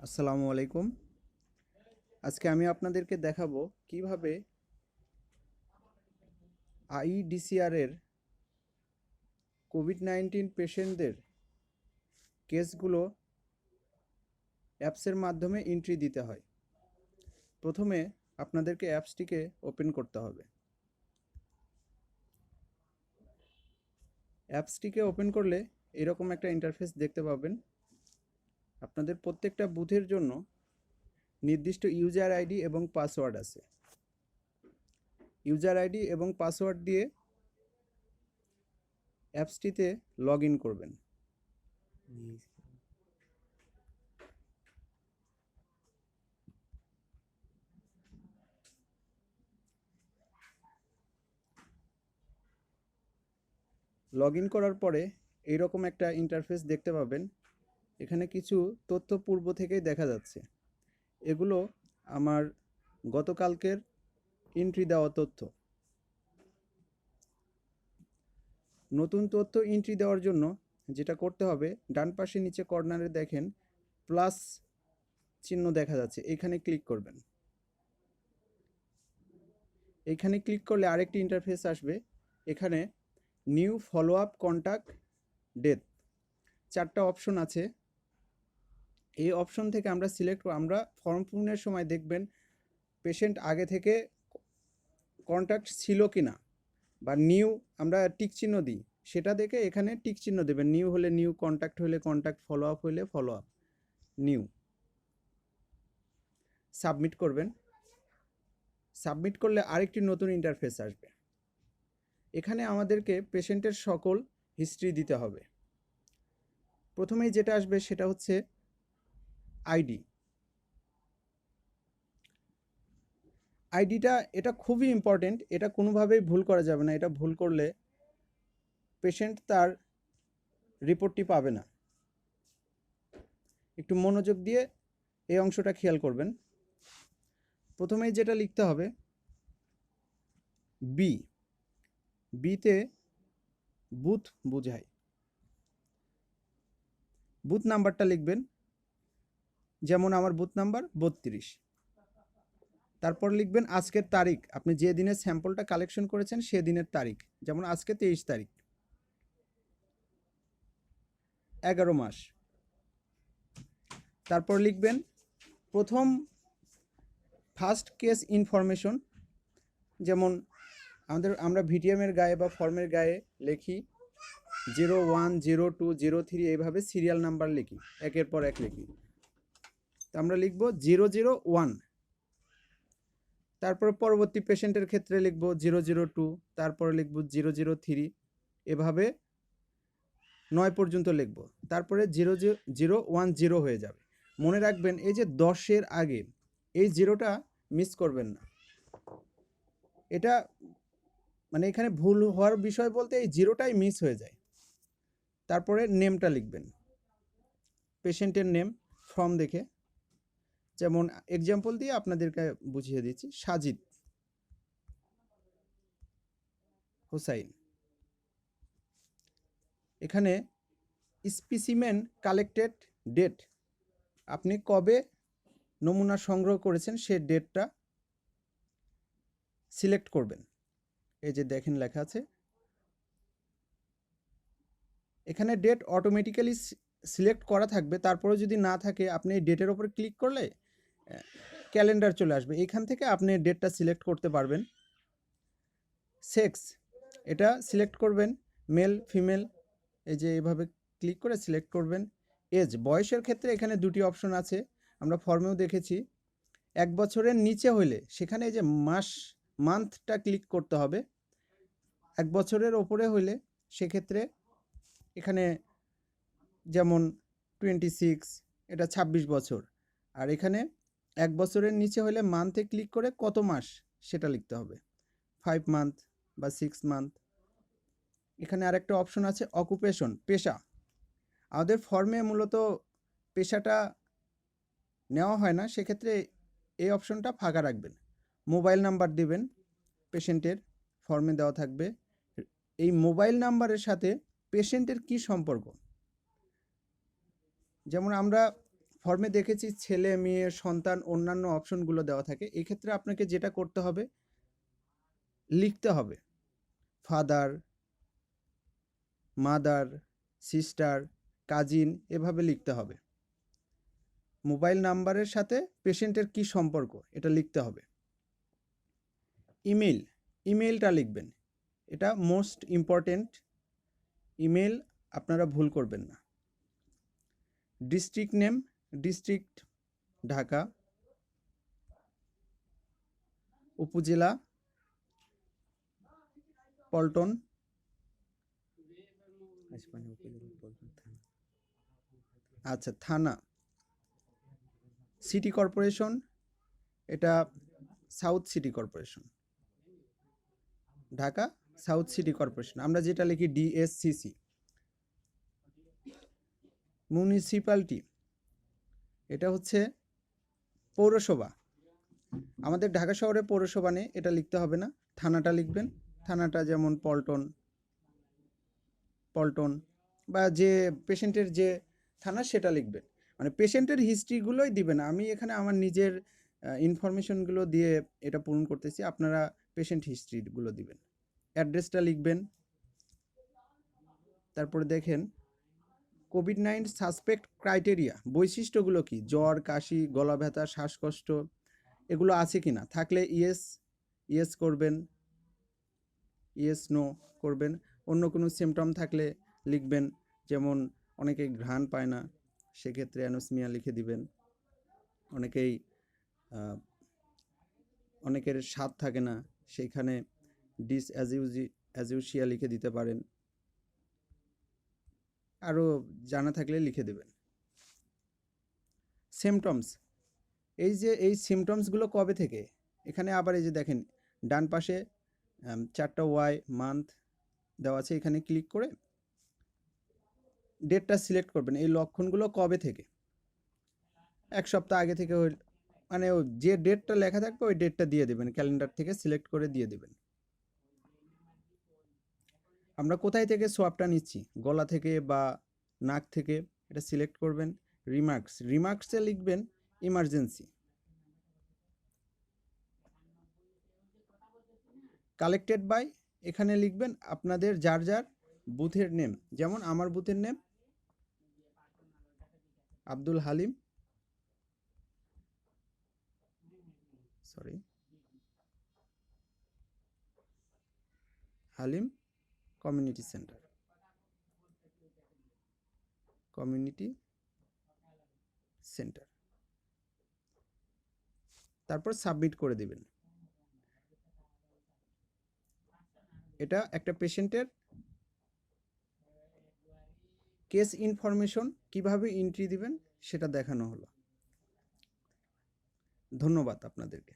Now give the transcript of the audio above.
আসসালামু আলাইকুম। আজকে আমি আপনাদেরকে দেখাবো কিভাবে আইডিসিআর এর কোভিড-19 পেশেন্টদের কেসগুলো অ্যাপসের মাধ্যমে এন্ট্রি দিতে হয়। প্রথমে আপনাদেরকে অ্যাপসটিকে ওপেন করতে হবে। অ্যাপসটিকে ওপেন করলে এরকম একটা ইন্টারফেস দেখতে পাবেন। আপনাদের প্রত্যেকটা বুথের জন্য নির্দিষ্ট ইউজার আইডি এবং পাসওয়ার্ড আছে। ইউজার আইডি এবং পাসওয়ার্ড দিয়ে অ্যাপসটিতে লগ ইন করবেন। লগ ইন করার পরে এইরকম একটা ইন্টারফেস দেখতে পাবেন। এখানে কিছু তথ্য পূর্ব থেকেই দেখা যাচ্ছে। এগুলো আমার গতকালকের এন্ট্রি দেওয়া তথ্য। নতুন তথ্য এন্ট্রি দেওয়ার জন্য যেটা করতে হবে, ডান পাশে নিচে কর্নারে দেখেন প্লাস চিহ্ন দেখা যাচ্ছে, এইখানে ক্লিক করবেন। এইখানে ক্লিক করলে আরেকটি ইন্টারফেস আসবে। এখানে new follow up contact date 4টা অপশন আছে। এই অপশন থেকে আমরা ফর্ম পূরণের সময় দেখবেন পেশেন্ট আগে থেকে কন্ট্যাক্ট ছিল কিনা বা নিউ আমরা টিক চিহ্ন দিই, সেটা দেখে এখানে টিক চিহ্ন দেবেন। নিউ হলে নিউ, কন্ট্যাক্ট হলে কন্ট্যাক্ট, ফলো আপ হলে ফলো আপ, নিউ। সাবমিট করবেন। সাবমিট করলে আরেকটি নতুন ইন্টারফেস আসবে। এখানে আমাদেরকে পেশেন্টের সকল হিস্ট্রি দিতে হবে। প্রথমেই যেটা আসবে সেটা হচ্ছে আইডি। আইডিটা এটা খুবই ইম্পর্টেন্ট, এটা কোনোভাবেই ভুল করা যাবে না। এটা ভুল করলে পেশেন্ট তার রিপোর্টটি পাবে না। একটু মনোযোগ দিয়ে এই অংশটা খেয়াল করবেন। প্রথমেই যেটা লিখতে হবে বি, বিতে বুথ বোঝায়। বুথ নাম্বারটা লিখবেন, যেমন আমার বুথ নাম্বার 32। তারপর লিখবেন আজকের তারিখ, আপনি যে দিনের স্যাম্পলটা কালেকশন করেছেন সেদিনের তারিখ, যেমন আজকে 23 তারিখ, 11 মাস। তারপর লিখবেন প্রথম ফার্স্ট কেস ইনফরমেশন, যেমন আমরা ভিটিএমের গায়ে বা ফর্মের গায়ে লিখি 01, 02, 03, এইভাবে সিরিয়াল নাম্বার লিখি, একের পর এক লিখি। তো আমরা লিখব 001। তারপর পরবর্তী পেশেন্টের ক্ষেত্রে লিখব 002, তারপরে লিখব 003, এভাবে 9 পর্যন্ত লিখব। তারপরে 0010 হয়ে যাবে। মনে রাখবেন এই যে 10-এর আগে এই জিরোটা মিস করবেন না। এটা মানে এখানে ভুল হওয়ার বিষয় বলতে এই জিরোটাই মিস হয়ে যায়। তারপরে নেমটা লিখবেন, পেশেন্টের নেম ফর্ম দেখে। যেমন এক্সাম্পল দিয়ে আপনাদেরকে বুঝিয়ে দিচ্ছি, সাজিদ হোসাইন। এখানে স্পেসিমেন কালেক্টেড ডেট, আপনি কবে নমুনা সংগ্রহ করেছেন সে ডেটটা সিলেক্ট করবেন। এই যে দেখেন লেখা আছে এখানে ডেট অটোমেটিক্যালি সিলেক্ট করা থাকবে। তারপরে যদি না থাকে আপনি এই ডেটের ওপর ক্লিক করলে ক্যালেন্ডার চলে আসবে, এখান থেকে আপনি ডেটটা সিলেক্ট করতে পারবেন। সেক্স, এটা সিলেক্ট করবেন মেল ফিমেল, এই যে এইভাবে ক্লিক করে সিলেক্ট করবেন। এজ, বয়সের ক্ষেত্রে এখানে দুটি অপশন আছে, আমরা ফর্মেও দেখেছি। 1 বছরের নিচে হলে সেখানে এই যে মান্থটা ক্লিক করতে হবে। 1 বছরের ওপরে হলে সেক্ষেত্রে এখানে যেমন 26, এটা 26 বছর। আর এখানে 1 বছরের নিচে হলে মান্থে ক্লিক করে কত মাস সেটা লিখতে হবে, 5 মান্থ বা 6 মান্থ। এখানে আরেকটা অপশন আছে অকুপেশন, পেশা। আমাদের ফর্মে মূলত পেশাটা নেওয়া হয় না, সেক্ষেত্রে এই অপশনটা ফাঁকা রাখবেন। মোবাইল নাম্বার দিবেন, পেশেন্টের ফর্মে দেওয়া থাকবে। এই মোবাইল নাম্বারের সাথে পেশেন্টের কি সম্পর্ক, যেমন আমরা ফর্মে দেখেছি ছেলে মেয়ে সন্তান অন্যান্য অপশনগুলো দেওয়া থাকে। এক্ষেত্রে আপনাকে যেটা করতে হবে, লিখতে হবে ফাদার, মাদার, সিস্টার, কাজিন, এভাবে লিখতে হবে। মোবাইল নাম্বারের সাথে পেশেন্টের কি সম্পর্ক এটা লিখতে হবে। ইমেল, ইমেলটা লিখবেন, এটা মোস্ট ইম্পর্টেন্ট। ইমেল আপনারা ভুল করবেন না। ডিস্ট্রিক্ট নেম, ডিস্ট্রিক্ট ঢাকা, উপজেলা পল্টন, আচ্ছা থানা, সিটি কর্পোরেশন, এটা south city corporation, Dhaka south city corporation, আমরা যেটা লিখি ডিএসসিসি। মিউনিসিপ্যালিটি, এটা হচ্ছে পৌরসভা। আমাদের ঢাকা শহরে পৌরসভা নেই, এটা লিখতে হবে না। থানাটা লিখবেন, থানাটা যেমন পল্টন, পল্টন বা যে পেশেন্টের যে থানা সেটা লিখবেন। মানে পেশেন্টের হিস্ট্রিগুলোই দিবেন, আমি এখানে আমার নিজের ইনফরমেশনগুলো দিয়ে এটা পূরণ করতেছি, আপনারা পেশেন্ট হিস্ট্রিগুলো দিবেন। অ্যাড্রেসটা লিখবেন। তারপরে দেখেন কোভিড-19 সাসপেক্ট ক্রাইটেরিয়া, বৈশিষ্ট্যগুলো কি, জ্বর, কাশি, গলা ব্যথা, শ্বাসকষ্ট এগুলো আছে কি না, থাকলে ইয়েস ইয়েস করবেন, ইয়েস নো করবেন। অন্য কোনো সিমটম থাকলে লিখবেন, যেমন অনেকে ঘ্রাণ পায় না, সেক্ষেত্রে অ্যানোসমিয়া লিখে দিবেন। অনেকের স্বাদ থাকে না, সেইখানে অ্যাজিউশিয়া লিখে দিতে পারেন। আরও জানা থাকলে লিখে দেবেন। সিমটমস, এই যে এই সিমটমসগুলো কবে থেকে, এখানে আবার এই যে দেখেন ডান পাশে 4টা ওয়াই মান্থ দেওয়া আছে, এখানে ক্লিক করে ডেটটা সিলেক্ট করবেন। এই লক্ষণগুলো কবে থেকে, 1 সপ্তাহ আগে থেকে, মানে যে ডেটটা লেখা থাকবে ওই ডেটটা দিয়ে দেবেন, ক্যালেন্ডার থেকে সিলেক্ট করে দিয়ে দেবেন। আমরা কোথায় থেকে সোয়াবটা নিচ্ছি, গলা থেকে বা নাক থেকে, এটা সিলেক্ট করবেন। রিমার্কসে লিখবেন ইমার্জেন্সি। কালেক্টেড বাই, এখানে লিখবেন আপনাদের যার যার বুথের নেম, যেমন আমার বুথের name Abdul Halim, Halim community centre, তারপর সাবমিট করে দিবেন। এটা একটা পেশেন্টের কেস ইনফরমেশন কিভাবে এন্ট্রি দিবেন সেটা দেখানো হলো। ধন্যবাদ আপনাদেরকে।